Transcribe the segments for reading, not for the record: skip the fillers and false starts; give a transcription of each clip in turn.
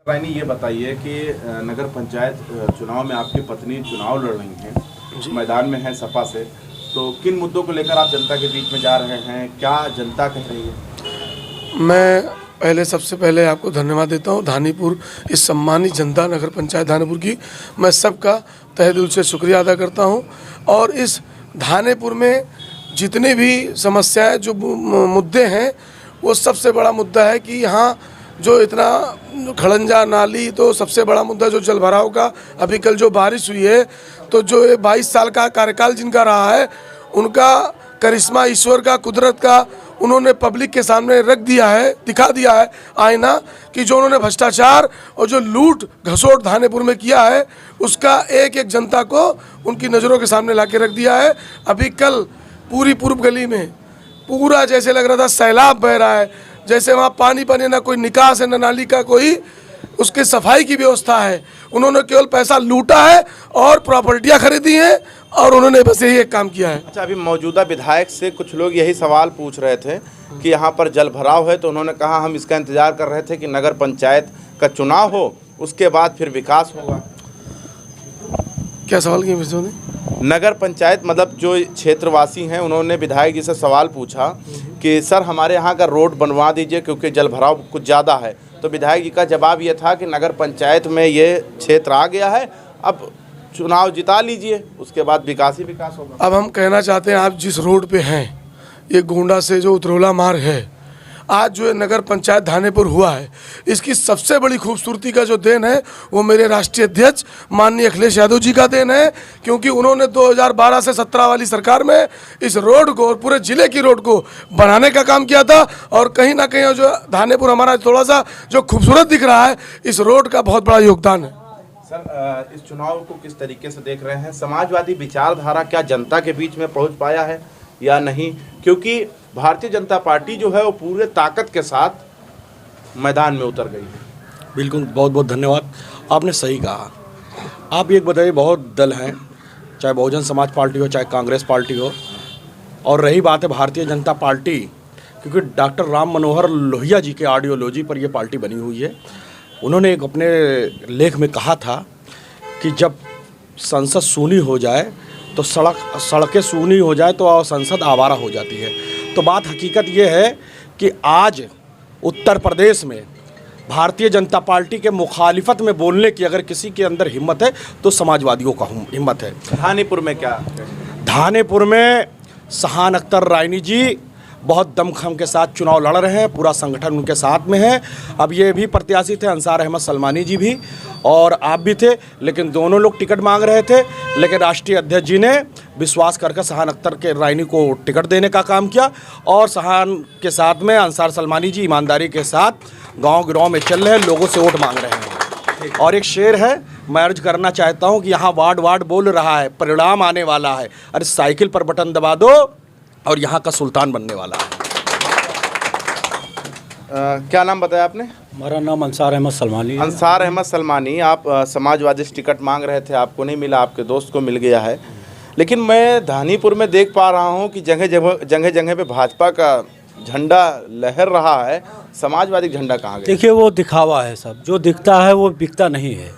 रानी, ये बताइए कि नगर पंचायत चुनाव में आपकी पत्नी चुनाव लड़ रही हैं, मैदान में है सपा से, तो किन मुद्दों को लेकर आप जनता के बीच में जा रहे हैं, क्या जनता कह रही है? मैं सबसे पहले आपको धन्यवाद देता हूं, धानीपुर इस सम्मानित जनता नगर पंचायत धानीपुर की मैं सबका तहे दिल से शुक्रिया अदा करता हूं। और इस धानीपुर में जितने भी समस्याएं जो मुद्दे हैं, वो सबसे बड़ा मुद्दा है कि यहाँ जो इतना खड़ंजा नाली, तो सबसे बड़ा मुद्दा जो जल भराव का, अभी कल जो बारिश हुई है, तो जो 22 साल का कार्यकाल जिनका रहा है, उनका करिश्मा ईश्वर का, कुदरत का उन्होंने पब्लिक के सामने रख दिया है, दिखा दिया है आईना, कि जो उन्होंने भ्रष्टाचार और जो लूट घसोट धानीपुर में किया है, उसका एक एक जनता को उनकी नज़रों के सामने ला के रख दिया है। अभी कल पूरी पूर्व गली में पूरा जैसे लग रहा था सैलाब बह रहा है, जैसे वहाँ पानी ना कोई निकास है, न नाली का कोई उसके सफाई की व्यवस्था है। उन्होंने केवल पैसा लूटा है और प्रॉपर्टियाँ खरीदी हैं, और उन्होंने बस यही एक काम किया है। अच्छा, अभी मौजूदा विधायक से कुछ लोग यही सवाल पूछ रहे थे कि यहाँ पर जल भराव है, तो उन्होंने कहा हम इसका इंतजार कर रहे थे कि नगर पंचायत का चुनाव हो, उसके बाद फिर विकास होगा। क्या सवाल किया मिस्टर ने? नगर पंचायत मतलब जो क्षेत्रवासी हैं, उन्होंने विधायक जी से सवाल पूछा कि सर हमारे यहाँ का रोड बनवा दीजिए क्योंकि जल भराव कुछ ज़्यादा है। तो विधायक जी का जवाब ये था कि नगर पंचायत में ये क्षेत्र आ गया है, अब चुनाव जिता लीजिए, उसके बाद विकास ही विकास होगा। अब हम कहना चाहते हैं, आप जिस रोड पे हैं, ये गोंडा से जो उतरौला मार्ग है, आज जो ये नगर पंचायत धानीपुर हुआ है, इसकी सबसे बड़ी खूबसूरती का जो देन है, वो मेरे राष्ट्रीय अध्यक्ष माननीय अखिलेश यादव जी का देन है, क्योंकि उन्होंने 2012 से 17 वाली सरकार में इस रोड को और पूरे ज़िले की रोड को बनाने का काम किया था। और कहीं ना कहीं जो धानीपुर हमारा थोड़ा सा जो खूबसूरत दिख रहा है, इस रोड का बहुत बड़ा योगदान है। सर, इस चुनाव को किस तरीके से देख रहे हैं? समाजवादी विचारधारा क्या जनता के बीच में पहुंच पाया है या नहीं? क्योंकि भारतीय जनता पार्टी जो है वो पूरे ताकत के साथ मैदान में उतर गई है। बिल्कुल, बहुत बहुत धन्यवाद, आपने सही कहा। आप ये बताइए, बहुत दल हैं, चाहे बहुजन समाज पार्टी हो, चाहे कांग्रेस पार्टी हो, और रही बात है भारतीय जनता पार्टी, क्योंकि डॉक्टर राम मनोहर लोहिया जी के आइडियोलॉजी पर ये पार्टी बनी हुई है। उन्होंने एक अपने लेख में कहा था कि जब संसद सूनी हो जाए तो सड़कें सूनी हो जाए तो संसद आवारा हो जाती है। तो बात हकीकत ये है कि आज उत्तर प्रदेश में भारतीय जनता पार्टी के मुखालिफत में बोलने की अगर किसी के अंदर हिम्मत है तो समाजवादियों का हिम्मत है। धानीपुर में क्या? धानीपुर में सहान अख्तर रायनी जी बहुत दमखम के साथ चुनाव लड़ रहे हैं, पूरा संगठन उनके साथ में है। अब ये भी प्रत्याशी थे, अंसार अहमद सलमानी जी भी, और आप भी थे, लेकिन दोनों लोग टिकट मांग रहे थे। लेकिन राष्ट्रीय अध्यक्ष जी ने विश्वास करके सहान अख्तर के रायनी को टिकट देने का काम किया, और सहान के साथ में अंसार सलमानी जी ईमानदारी के साथ गाँव में चल रहे हैं, लोगों से वोट मांग रहे हैं। और एक शेर है, मैं अर्ज करना चाहता हूँ कि यहाँ वार्ड बोल रहा है, परिणाम आने वाला है, अरे साइकिल पर बटन दबा दो और यहाँ का सुल्तान बनने वाला है। क्या नाम बताया आपने? हमारा नाम अंसार अहमद सलमानी है। अंसार अहमद सलमानी, आप समाजवादी से टिकट मांग रहे थे, आपको नहीं मिला, आपके दोस्त को मिल गया है। लेकिन मैं धानीपुर में देख पा रहा हूँ कि जगह जगह पे भाजपा का झंडा लहर रहा है, समाजवादी झंडा कहाँ गया? देखिए, वो दिखावा है, सब जो दिखता है वो बिकता नहीं है।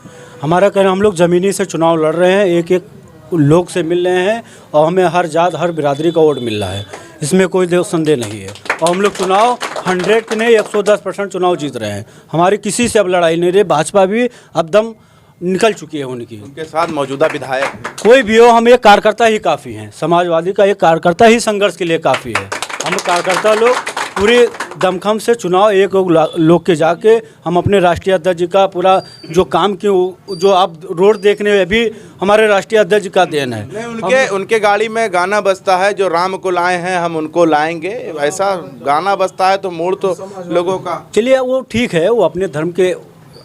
हमारा कहना, हम लोग ज़मीनी से चुनाव लड़ रहे हैं, एक एक लोग से मिल रहे हैं, और हमें हर जात हर बिरादरी का वोट मिल रहा है, इसमें कोई संदेह नहीं है। और हम लोग चुनाव 100 के नहीं 110% चुनाव जीत रहे हैं। हमारी किसी से अब लड़ाई नहीं रही। भाजपा भी अब दम निकल चुकी है उनकी। उनके साथ मौजूदा विधायक कोई भी हो, हम एक कार्यकर्ता ही काफ़ी हैं। समाजवादी का एक कार्यकर्ता ही संघर्ष के लिए काफ़ी है। हम कार्यकर्ता लोग पूरे दमखम से चुनाव एक लोग के जाके हम अपने राष्ट्रीय अध्यक्ष जी का पूरा जो काम किए, जो आप रोड देखने में भी हमारे राष्ट्रीय अध्यक्ष जी का देन है। नहीं, उनके गाड़ी में गाना बजता है, जो राम को लाए हैं हम उनको लाएंगे, ऐसा गाना बजता है, तो मूड तो लोगों का। चलिए, वो ठीक है, वो अपने धर्म के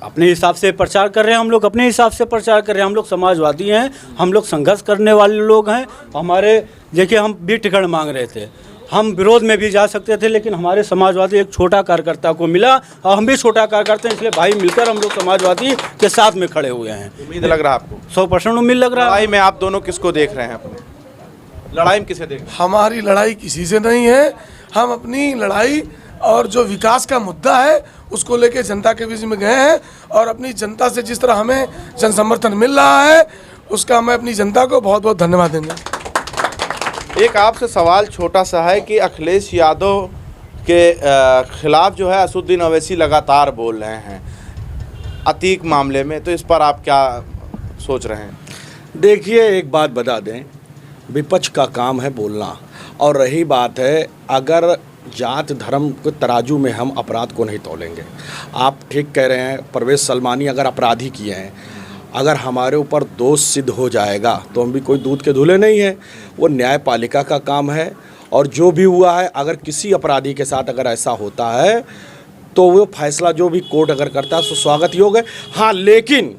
अपने हिसाब से प्रचार कर रहे हैं, हम लोग अपने हिसाब से प्रचार कर रहे हैं। हम लोग समाजवादी हैं, हम लोग संघर्ष करने वाले लोग हैं। हमारे देखिए, हम भी टिकट मांग रहे थे, हम विरोध में भी जा सकते थे, लेकिन हमारे समाजवादी एक छोटा कार्यकर्ता को मिला, और हम भी छोटा कार्यकर्ता हैं, इसलिए भाई मिलकर हम लोग समाजवादी के साथ में खड़े हुए हैं। उम्मीद लग रहा है आपको? 100% उम्मीद लग रहा है। लड़ाई में आप दोनों किसको देख रहे हैं? अपने लड़ाई में किसे देख रहे हैं? हमारी लड़ाई किसी से नहीं है, हम अपनी लड़ाई और जो विकास का मुद्दा है उसको लेके जनता के बीच में गए हैं और अपनी जनता से जिस तरह हमें जन समर्थन मिल रहा है उसका मैं अपनी जनता को बहुत बहुत धन्यवाद देंगे। एक आपसे सवाल छोटा सा है कि अखिलेश यादव के खिलाफ जो है असदुद्दीन ओवैसी लगातार बोल रहे हैं अतीक मामले में, तो इस पर आप क्या सोच रहे हैं? देखिए, एक बात बता दें, विपक्ष का काम है बोलना, और रही बात है अगर जात धर्म के तराजू में हम अपराध को नहीं तोलेंगे। आप ठीक कह रहे हैं, परवेज सलमानी अगर अपराधी किए हैं, अगर हमारे ऊपर दोष सिद्ध हो जाएगा तो हम भी कोई दूध के धुले नहीं हैं। वो न्यायपालिका का काम है, और जो भी हुआ है अगर किसी अपराधी के साथ अगर ऐसा होता है तो वो फैसला जो भी कोर्ट अगर करता है तो स्वागत योग्य है। हाँ, लेकिन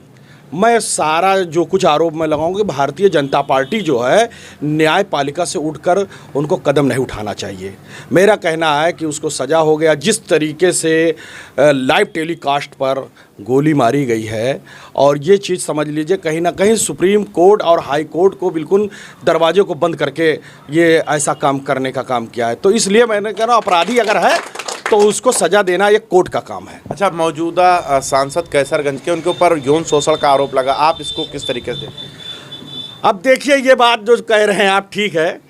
मैं सारा जो कुछ आरोप मैं लगाऊंगी, भारतीय जनता पार्टी जो है न्यायपालिका से उठकर उनको कदम नहीं उठाना चाहिए। मेरा कहना है कि उसको सज़ा हो गया। जिस तरीके से लाइव टेलीकास्ट पर गोली मारी गई है, और ये चीज़ समझ लीजिए कहीं ना कहीं सुप्रीम कोर्ट और हाई कोर्ट को बिल्कुल दरवाजे को बंद करके ये ऐसा काम करने का काम किया है। तो इसलिए मैंने कह रहा हूँ, अपराधी अगर है तो उसको सज़ा देना ये कोर्ट का काम है। अच्छा, मौजूदा सांसद कैसरगंज के, उनके ऊपर यौन शोषण का आरोप लगा, आप इसको किस तरीके से? अब देखिए, ये बात जो कह रहे हैं आप ठीक है।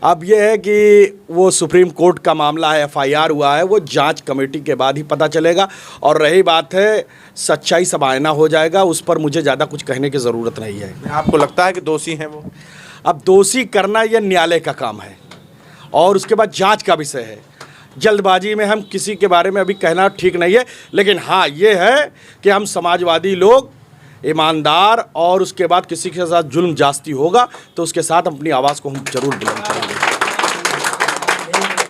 अब ये है कि वो सुप्रीम कोर्ट का मामला है, FIR हुआ है, वो जांच कमेटी के बाद ही पता चलेगा। और रही बात है सच्चाई सब आईना हो जाएगा, उस पर मुझे ज़्यादा कुछ कहने की ज़रूरत नहीं है। आपको लगता है कि दोषी हैं वो? अब दोषी करना यह न्यायालय का काम है और उसके बाद जांच का विषय है। जल्दबाजी में हम किसी के बारे में अभी कहना ठीक नहीं है, लेकिन हाँ ये है कि हम समाजवादी लोग ईमानदार, और उसके बाद किसी के साथ जुल्म जास्ती होगा तो उसके साथ अपनी आवाज़ को हम जरूर बुलंद करेंगे।